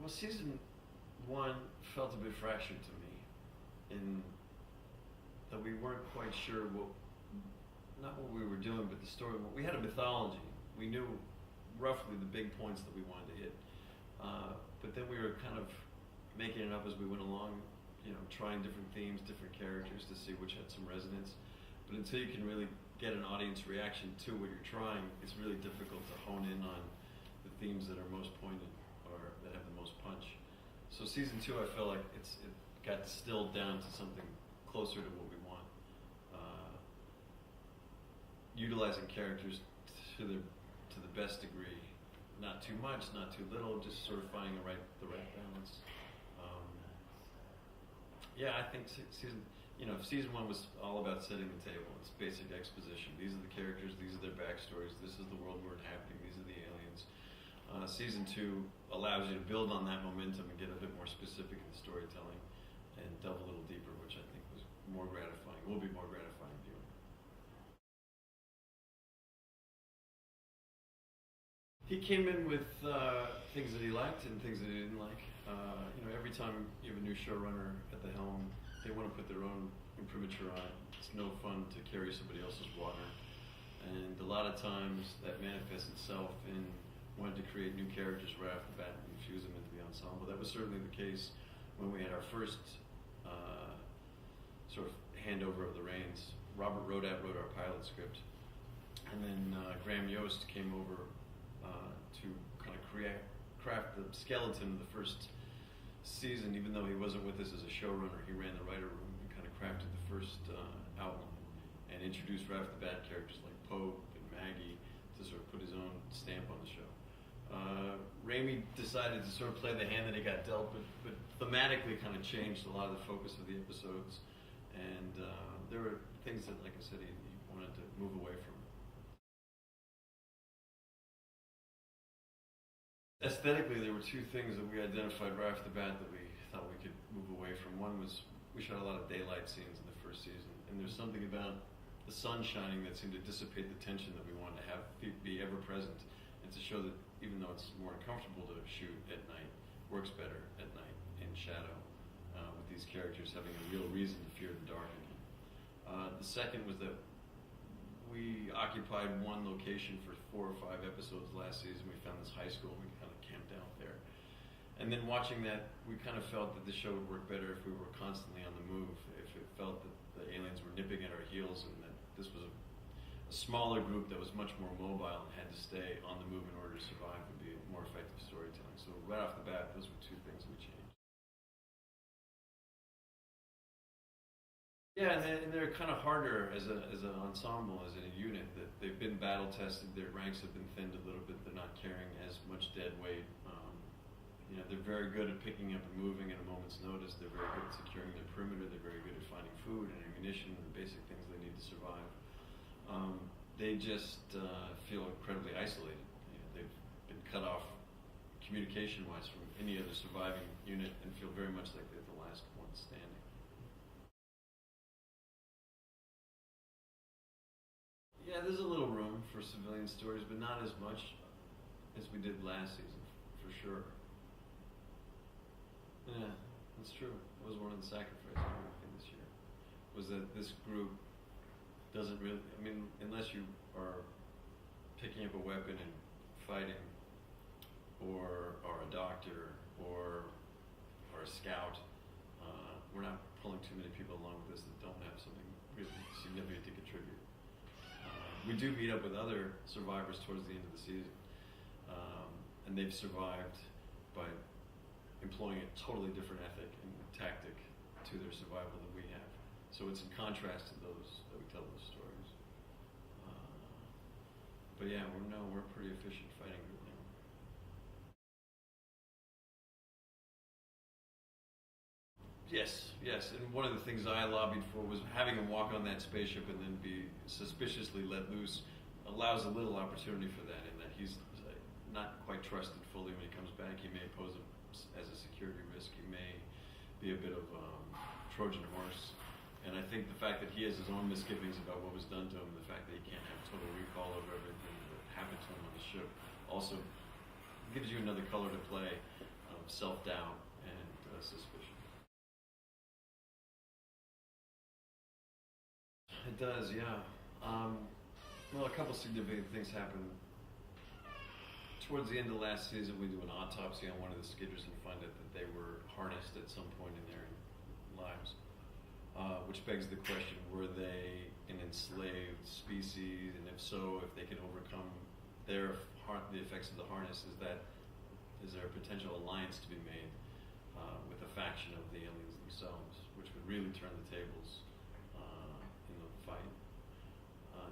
Well, season one felt a bit fractured to me, in that we weren't quite sure not what we were doing, but the story. We had a mythology. We knew roughly the big points that we wanted to hit, but then we were kind of making it up as we went along, trying different themes, different characters to see which had some resonance. But until you can really get an audience reaction to what you're trying, it's really difficult to hone in on the themes that are most poignant or that have the most punch. So season two, I felt like it got distilled down to something closer to what we want. Utilizing characters to the best degree, not too much, not too little, just sort of finding the right balance. I think season one was all about setting the table. It's basic exposition. These are the characters. These are their backstories. This is the world we're inhabiting. These are the aliens. Season two allows you to build on that momentum and get a bit more specific in the storytelling and delve a little deeper, which I think was more gratifying. Will be more gratifying viewing. He came in with things that he liked and things that he didn't like. Every time you have a new showrunner at the helm, they want to put their own imprimatur on it. It's no fun to carry somebody else's water. And a lot of times that manifests itself in wanting to create new characters right off the bat and infuse them into the ensemble. That was certainly the case when we had our first sort of handover of the reins. Robert Rodat wrote our pilot script. And then Graham Yost came over to kind of craft the skeleton of the first season. Even though he wasn't with us as a showrunner, he ran the writer room and kind of crafted the first outline and introduced right off the bat characters like Pope and Maggie to sort of put his own stamp on the show. Remi decided to sort of play the hand that he got dealt, but thematically kind of changed a lot of the focus of the episodes, and there were things that, like I said, he wanted to move away from. Aesthetically, there were two things that we identified right off the bat that we thought we could move away from. One was we shot a lot of daylight scenes in the first season, and there's something about the sun shining that seemed to dissipate the tension that we wanted to have be ever present, and to show that even though it's more uncomfortable to shoot at night, works better at night in shadow, with these characters having a real reason to fear the dark again. The second was that we occupied one location for 4 or 5 episodes last season. We found this high school, and we kind of camped out there. And then watching that, we kind of felt that the show would work better if we were constantly on the move, if it felt that the aliens were nipping at our heels, and that this was a smaller group that was much more mobile and had to stay on the move in order to survive would be more effective storytelling. So right off the bat, those were 2 things we changed. Yeah, and they're kind of harder as an ensemble, as a unit. That they've been battle tested. Their ranks have been thinned a little bit. They're not carrying as much dead weight. They're very good at picking up and moving at a moment's notice. They're very good at securing their perimeter. They're very good at finding food and ammunition and the basic things they need to survive. They just feel incredibly isolated. They've been cut off communication-wise from any other surviving unit and feel very much like they're the last one standing. Yeah, there's a little room for civilian stories, but not as much as we did last season, for sure. Yeah, that's true. That was one of the sacrifices we made this year, was that this group doesn't really, unless you are picking up a weapon and fighting, or are a doctor, or a scout, we're not pulling too many people along with us that don't have something really significant to contribute. We do meet up with other survivors towards the end of the season, and they've survived by employing a totally different ethic and tactic to their survival than we have. So it's in contrast to those that we tell those stories. But yeah, we're a pretty efficient fighting group now. Yes, and one of the things I lobbied for was having him walk on that spaceship and then be suspiciously let loose allows a little opportunity for that, in that he's not quite trusted fully when he comes back. He may pose as a security risk. He may be a bit of Trojan horse. And I think the fact that he has his own misgivings about what was done to him, the fact that he can't have total recall over everything that happened to him on the ship, also gives you another color to play self-doubt and suspicion. It does, yeah. Well, a couple significant things happen. Towards the end of last season, we do an autopsy on one of the skidders and find out that they were harnessed at some point in their lives, which begs the question: were they an enslaved species? And if so, if they can overcome the effects of the harness, is there a potential alliance to be made with a faction of the aliens themselves, which would really turn the tables in the fight?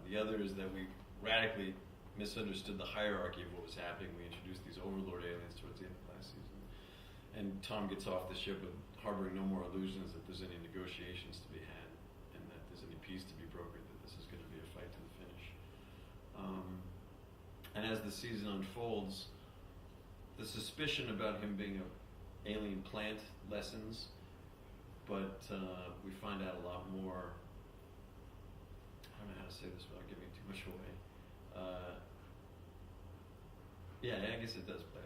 The other is that we radically misunderstood the hierarchy of what was happening. We introduced these overlord aliens towards the end of last season, and Tom gets off the ship with harboring no more illusions that there's any negotiations to be had and that there's any peace to be brokered, that this is going to be a fight to the finish. And as the season unfolds, the suspicion about him being an alien plant lessens, but we find out a lot more. I don't know how to say this without giving too much away. Yeah, I guess it does play.